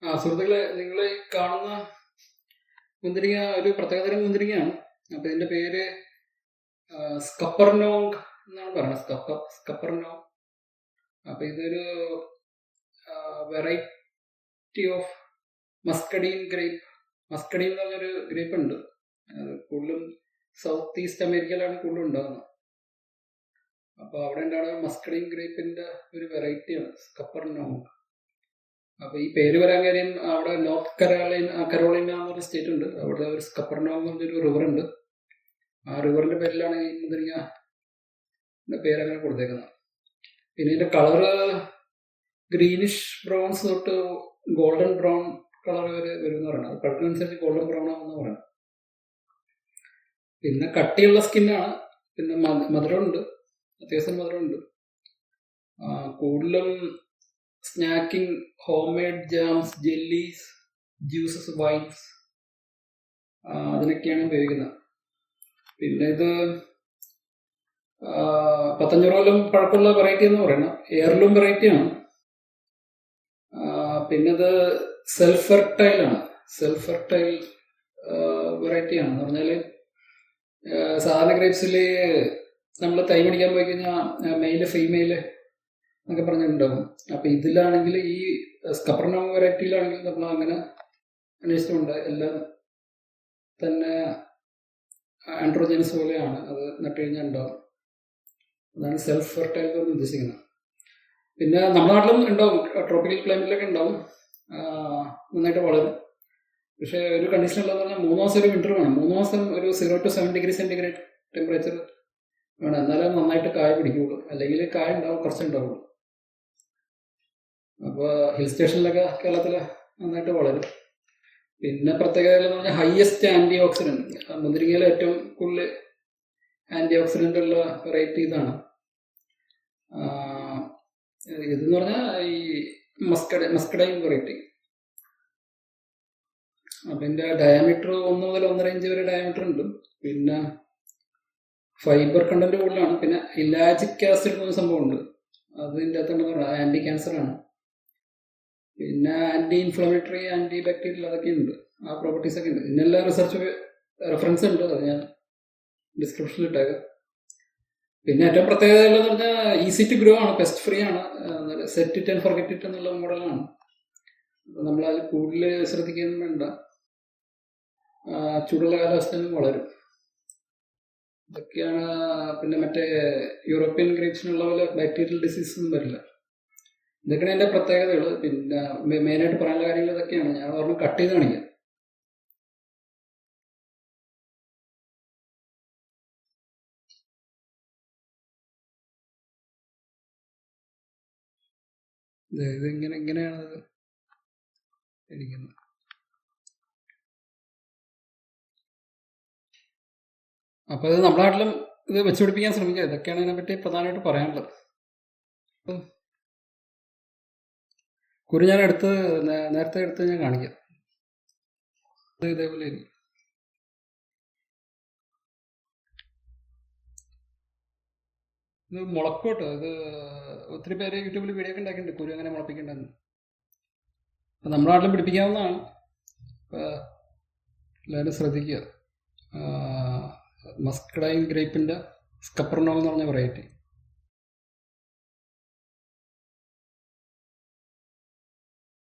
സുഹൃത്തുക്കളെ, നിങ്ങൾ ഈ കാണുന്ന മുന്തിരിങ്ങ ഒരു പ്രത്യേകതരം മുന്തിരിങ്ങയാണ്. അപ്പൊ ഇതിന്റെ പേര് സ്കപ്പർനോങ് എന്നാണ് പറയുന്നത്. സ്കപ്പർനോങ്. അപ്പൊ ഇതൊരു വെറൈറ്റി ഓഫ് മസ്കഡീൻ ഗ്രേപ്പ്. മസ്കഡീൻ എന്ന് പറഞ്ഞൊരു ഗ്രേപ്പ് ഉണ്ട്. അത് കൂടുതലും സൗത്ത് ഈസ്റ്റ് അമേരിക്കയിലാണ് കൂടുതലും ഉണ്ടാകുന്നത്. അപ്പൊ അവിടെ ഉണ്ടാകുന്ന മസ്കഡീൻ ഗ്രേപ്പിന്റെ ഒരു വെറൈറ്റിയാണ് സ്കപ്പർനോങ്. അപ്പൊ ഈ പേര് വരാൻ കാര്യം, അവിടെ നോർത്ത് കരോളിന എന്നൊരു സ്റ്റേറ്റ് ഉണ്ട്. അവിടെ ഒരു സ്കപ്പർനോങ് എന്ന് പറഞ്ഞൊരു റിവർ ഉണ്ട്. ആ റിവറിന്റെ പേരിലാണ് ഈ മുന്തിരിങ്ങ പേരങ്ങനെ കൊടുത്തേക്കുന്നത്. പിന്നെ ഇതിന്റെ കളറ് ഗ്രീനിഷ് ബ്രൗൺസ് തൊട്ട് ഗോൾഡൻ ബ്രൗൺ കളർ വരെ വരുമെന്ന് പറയുന്നത്. അത് പഴുപ്പിനനുസരിച്ച് ഗോൾഡൻ ബ്രൗൺ ആണെന്ന് പറയുന്നത്. പിന്നെ കട്ടിയുള്ള സ്കിന്നാണ്. പിന്നെ മധുരമുണ്ട്, അത്യാവശ്യം മധുരമുണ്ട്. കൂടുതലും snacking, home made jams, jellies, juices, wines, അതിനൊക്കെയാണ് ഉപയോഗിക്കുന്നത്. പിന്നെ ഇത് 1500 കൊല്ലം പഴക്കമുള്ള വെറൈറ്റി എന്ന് പറയുന്നത്. എയർലൂം വെറൈറ്റിയാണ്. പിന്നെ ഇത് സെൽഫ് ഫെർട്ടൈൽ വെറൈറ്റിയാണ്. എന്ന് പറഞ്ഞാൽ സാധാരണ ഗ്രേപ്സിൽ നമ്മൾ തൈ പിടിക്കാൻ പോയി കഴിഞ്ഞാൽ മെയില് ഫീമെയില് എന്നൊക്കെ പറഞ്ഞിട്ടുണ്ടാവും. അപ്പൊ ഇതിലാണെങ്കിൽ, ഈ സ്കപ്പർനോങ് വെറൈറ്റിയിലാണെങ്കിൽ നമ്മൾ അങ്ങനെ അന്വേഷിച്ചിട്ടുണ്ട്. എല്ലാം തന്നെ ആൻഡ്രോജനസ് പോലെയാണ്. അത് നട്ടു കഴിഞ്ഞാൽ ഉണ്ടാവും. അതാണ് സെൽഫ് ഫെർട്ടൈൽ എന്ന് ഉദ്ദേശിക്കുന്നത്. പിന്നെ നമ്മുടെ നാട്ടിലും ഉണ്ടാവും, ട്രോപ്പിക്കൽ ക്ലൈമറ്റിലൊക്കെ ഉണ്ടാവും, നന്നായിട്ട് വളരും. പക്ഷെ ഒരു കണ്ടീഷൻ ഉള്ളതെന്ന് പറഞ്ഞാൽ 3 മാസം ഒരു വിന്റർ വേണം. 3 മാസം ഒരു 0 to 7 ഡിഗ്രി സെന്റിഗ്രേഡ് ടെമ്പറേച്ചർ വേണം. എന്നാലും നന്നായിട്ട് കായ പിടിക്കുകയുള്ളൂ. അല്ലെങ്കിൽ കായ ഉണ്ടാവും, കുറച്ചുണ്ടാവുള്ളൂ. അപ്പോൾ ഹിൽ സ്റ്റേഷനിലൊക്കെ കേരളത്തിൽ നന്നായിട്ട് വളരും. പിന്നെ പ്രത്യേകത എന്ന് പറഞ്ഞാൽ ഹയസ്റ്റ് ആന്റി ഓക്സിഡന്റ്, മുന്തിരിങ്ങയിലെ ഏറ്റവും കൂടുതൽ ആന്റി ഓക്സിഡന്റ് ഉള്ള വെറൈറ്റി ഇതാണ്. ഇതെന്ന് പറഞ്ഞാൽ ഈ മസ്കഡൈൻ വെറൈറ്റി. അപ്പം ഇതിൻ്റെ ഡയമീറ്റർ 1 മുതൽ 1.5 ഇഞ്ച് വരെ ഡയമീറ്റർ ഉണ്ട്. പിന്നെ ഫൈബർ കണ്ടന്റ് കൂടുതലാണ്. പിന്നെ ഇലാജിക് ആസിഡ് എന്ന സംഭവമുണ്ട്, അതിൻ്റെ അകത്തുണ്ടെന്ന് ആന്റി ക്യാൻസർ ആണ്. പിന്നെ ആന്റി ഇൻഫ്ലമേറ്ററി, ആന്റി ബാക്ടീരിയൽ, അതൊക്കെ ഉണ്ട്. ആ പ്രോപ്പർട്ടീസ് ഒക്കെ ഉണ്ട്. ഇതിനെല്ലാം റിസർച്ച് റെഫറൻസ് ഉണ്ട്, അത് ഞാൻ ഡിസ്ക്രിപ്ഷനിൽ ഇട്ടേക്കാം. പിന്നെ ഏറ്റവും പ്രത്യേകത എന്ന് പറഞ്ഞാൽ ഈസി ടു ഗ്രോ ആണ്, പെസ്റ്റ് ഫ്രീ ആണ്, set it and forget it എന്നുള്ള മോഡലാണ്. അപ്പം നമ്മളതിൽ കൂടുതൽ ശ്രദ്ധിക്കുകയൊന്നും വേണ്ട. ചൂടുള്ള കാലാവസ്ഥയിലും വളരും. ഇതൊക്കെയാണ്. പിന്നെ മറ്റേ യൂറോപ്യൻ ഗ്രേപ്സിനുള്ള പോലെ ബാക്ടീരിയൽ ഡിസീസ് ഒന്നും വരില്ല. ഇതൊക്കെയാണ് എൻ്റെ പ്രത്യേകതകൾ. പിന്നെ മെയിനായിട്ട് പറയാനുള്ള കാര്യങ്ങൾ ഇതൊക്കെയാണ്. ഞാൻ പറഞ്ഞു കട്ട് ചെയ്ത് കാണിക്കാം. ഇത് ഇങ്ങനെയാണ് ഇരിക്കുന്നത്. അപ്പോൾ ഇത് നമ്മുടെ നാട്ടിലും ഇത് വെച്ചുപിടിപ്പിക്കാൻ ശ്രമിക്കുക. ഇതൊക്കെയാണ് ഇതിനെപ്പറ്റി പ്രധാനമായിട്ട് പറയാനുള്ളത്. കുരു ഞാൻ നേരത്തെ എടുത്ത് ഞാൻ കാണിക്കാം. ഇത് ഇതേപോലെ ഇരിക്കും. ഇത് മുളക്കോട്ട്. ഇത് ഒത്തിരി പേര് യൂട്യൂബിൽ വീഡിയോ ഒക്കെ ഉണ്ടാക്കിയിട്ടുണ്ട്, കുരു എങ്ങനെ മുളപ്പിക്കേണ്ടതെന്ന്. അപ്പം നമ്മുടെ നാട്ടിലും പിടിപ്പിക്കാവുന്നതാണ്. എല്ലാവരും ശ്രദ്ധിക്കുക. മസ്കഡൈൻ ഗ്രേപ്പിൻ്റെ സ്കപ്പർനോങ് എന്ന് പറഞ്ഞ വെറൈറ്റി.